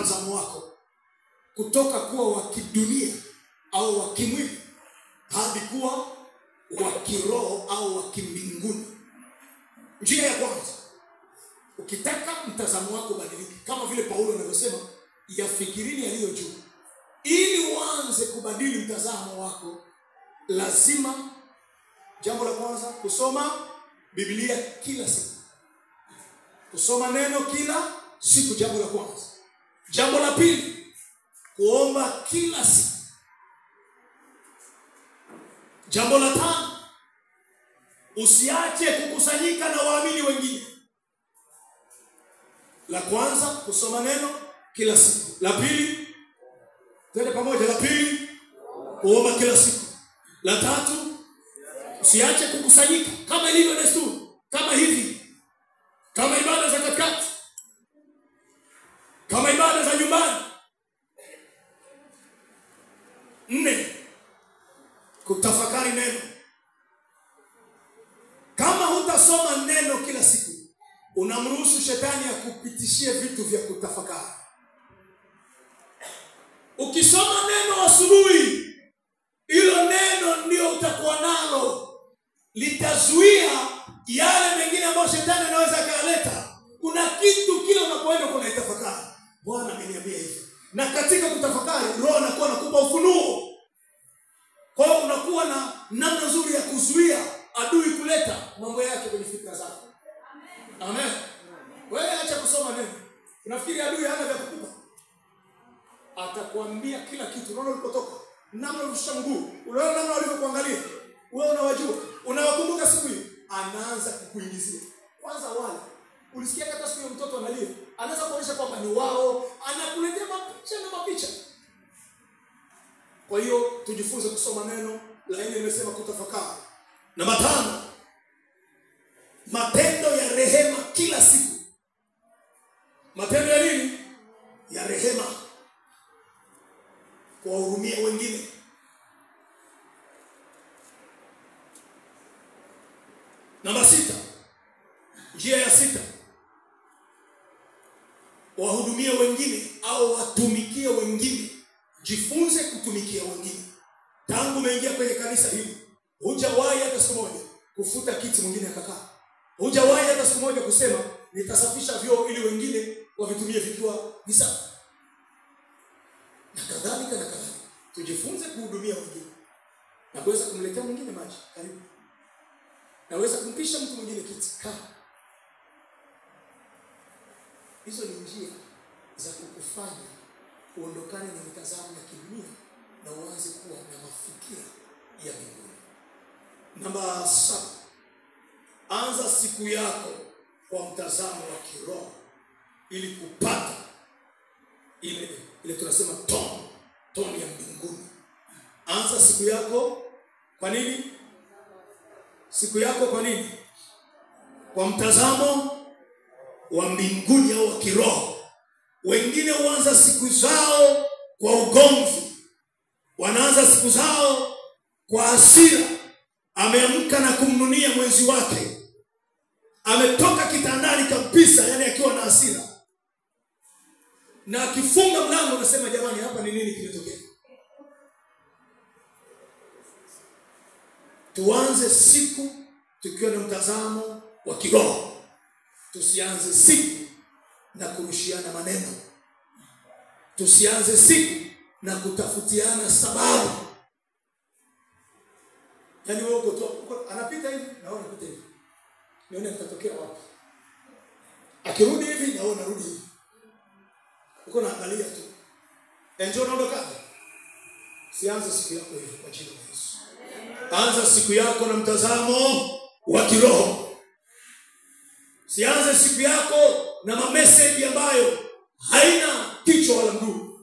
mtazamo wako kutoka kuwa wa kidunia au wa kimwili hadi kuwa wa kiroho au wa kimbinguni. Njia ya kwanza, ukitaka mtazamo wako badilike, kama vile Paulo anavyosema, yafikirini yaliyo juu. Ili uanze kubadili mtazamo wako, lazima jambo la kwanza kusoma Biblia kila siku. Kusoma neno kila siku, jambo la kwanza. Jambo la pili, kuomba kila siku. Jambo la tano, usiache kukusanyika na waamini wengine. La kwanza, kusoma neno kila siku. La pili, twende pamoja. La pili, kuomba kila siku. La tatu, usiache kukusanyika kama ilivyo desturi, kama hivi, kama ibada za katikati, kama ibada za nyumbani. 4, kutafakari neno. Kama hutasoma neno kila siku, unamruhusu shetani akupitishie vitu vya kutafakari. Ukisoma neno asubuhi, hilo neno ndio utakuwa nalo, litazuia yale mengine ambayo shetani anaweza akaleta. Kuna kitu kile unapoenda kuna itafakari, Bwana ameniambia hivi. Na katika kutafakari, Roho anakuwa anakupa ufunuo. Kwa hiyo unakuwa na namna nzuri ya kuzuia adui kuleta mambo yake kwenye fikra zako. Amen. Wewe acha kusoma neno. Unafikiri adui hana vya kukupa? Atakwambia kila kitu. Unaona ulipotoka, namna ulishangu, unaona namna walivyokuangalia. Wewe unawajua, unawakumbuka siku hiyo, anaanza kukuingizia. Kwanza wale ulisikia hata siku hiyo mtoto analia, anaanza kuonyesha kwamba ni wao, anakuletea mapicha na mapicha. Kwa hiyo tujifunze kusoma neno. La nne nimesema kutafakari. Namba 5, matendo ya rehema kila siku. Matendo ya nini? Ya rehema. Kuwahurumia wengine. Namba 6, njia ya 6, wahudumie wengine au watumikie wengine. Jifunze kutumikia wengine. Tangu umeingia kwenye kanisa hili, hujawahi hata siku moja kufuta kiti mwingine akakaa. Hujawahi hata siku moja kusema nitasafisha vyoo ili wengine wavitumie vikiwa ni safi. Na kadhalika na kadhalika. Tujifunze kuhudumia wengine. Na kuweza kumletea mwingine maji, karibu. Na kuweza kumpisha mtu mwingine kiti, kaa. Hizo ni njia za kukufanya uondokane na mitazamo ya kidunia na uanze kuwa na mafikira ya mbinguni. Namba 7, anza siku yako kwa mtazamo wa kiroho ili kupata ile tunasema toni ya mbinguni. Anza siku yako kwa nini? Siku yako kwa nini? Kwa mtazamo wa mbinguni au wa kiroho. Wengine huanza siku zao kwa ugomvi. Wanaanza siku zao kwa hasira. Ameamka na kumnunia mwenzi wake. Ametoka kitandani kabisa, yani akiwa na hasira. Na akifunga mlango anasema jamani, hapa ni nini kimetokea? Tuanze siku tukiwa na mtazamo wa kiroho. Tusianze siku na kurushiana maneno. Tusianze siku na kutafutiana sababu. Yaani wewe uko anapita hivi na wewe unapita hivi. Nione nitatokea wapi. Akirudi hivi na wewe unarudi hivi. Uko naangalia tu. Enjoy naondoka. Sianze siku yako hivi kwa jina la Yesu. Anza siku yako na mtazamo wa kiroho. Sianze siku yako na mamessage ambayo haina kichwa wala mguu.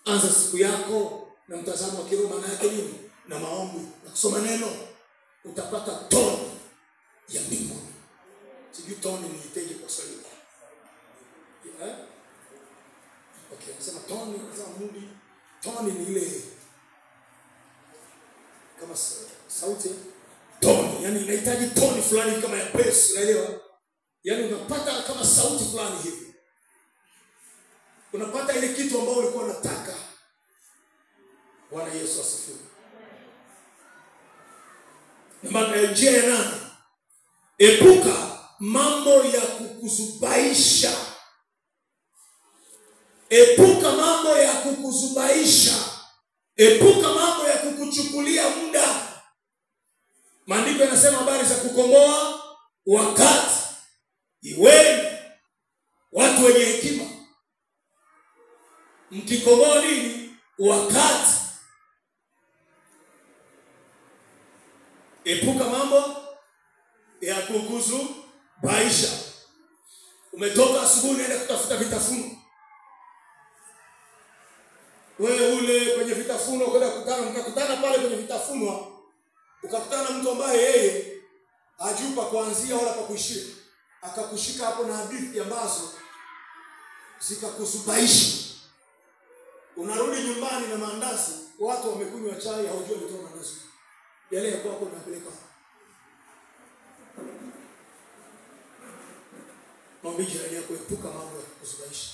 Anza siku yako na mtazamo wa kiroho. Maana yake nini? Na maombi na kusoma neno, utapata toni ya mbinguni. Sijui toni ni iteje kwa Kiswahili. Okay, nasema toni za Mungu. Toni ni ile kama sauti toni, yani inahitaji toni fulani kama ya bass, unaelewa? Yani unapata kama sauti fulani hivi. unapata ile kitu ambayo ulikuwa unataka. Bwana Yesu asifiwe. Njia ya 8, epuka mambo ya kukuzubaisha. Epuka mambo ya kukuzubaisha. Epuka mambo ya kukuchukulia muda. Maandiko yanasema habari za kukomboa wakati. Iweni watu wenye hekima, mkikomboa nini? Wakati. Epuka mambo ya kukuzubaisha. Umetoka asubuhi unaenda kutafuta vitafuno. Wewe ule kwenye vitafuno kwenda mkakutana pale kwenye vitafuno, ukakutana mtu ambaye yeye hajupa kuanzia wala pa kuishia. Akakushika hapo na hadithi ambazo zikakuzubaisha. Unarudi nyumbani na maandazi, watu wamekunywa chai, haujui alitoa maandazi. Yale ya kwako unapeleka. Mwambie jirani yako, epuka mambo ya kukuzubaisha.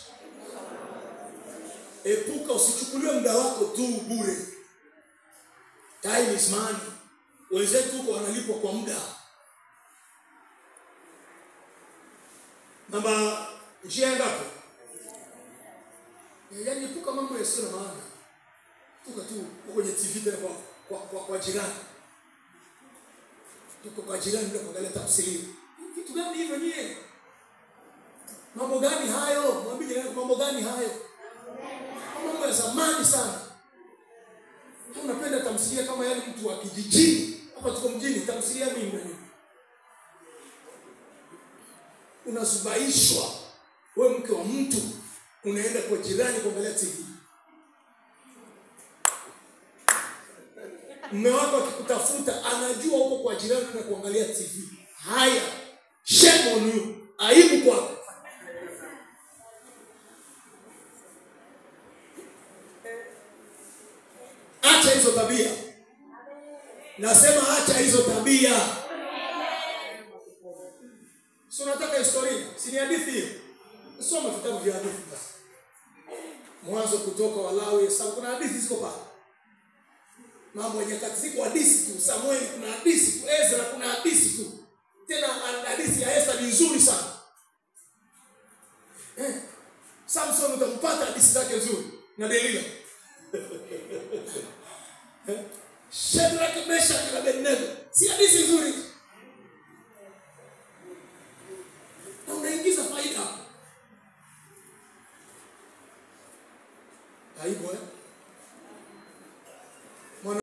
Epuka, usichukulie muda wako tu bure. Time is money. Wenzetu huko wanalipwa kwa muda. Namba njia ngapi? Yaani epuka mambo yasiyo na maana. Tuko tu kwenye TV tena kwa jirani. Tuko kwa jirani ndio kuangalia tafsiri. Kitu gani hivyo nyie? Mambo gani hayo? Mwambie jirani, mambo gani hayo? Mambo ya zamani sana. Unapenda tamthilia kama yale mtu wa kijijini. Hapa tuko mjini, tamthilia mimi na nini? Unazubaishwa. Wewe mke wa mtu unaenda kwa jirani kuangalia TV. Mume wako akikutafuta anajua huko kwa jirani na kuangalia TV. Haya, shame on you. Aibu kwako. Acha hizo tabia. Nasema acha hizo tabia. Sio nataka historia, si ni hadithi hiyo. Soma vitabu vya hadithi basi. Mwanzo, Kutoka, Walawi, Hesabu, kuna hadithi ziko pale. Mambo ya Nyakati ziko hadithi tu, Samueli kuna hadithi tu, Ezra kuna hadithi tu. Tena hadithi ya Esther ni nzuri sana. Samson utampata hadithi zake nzuri na Delila. Shadrach, Meshach na Abednego. Si hadithi nzuri. Na unaingiza faida. Aibu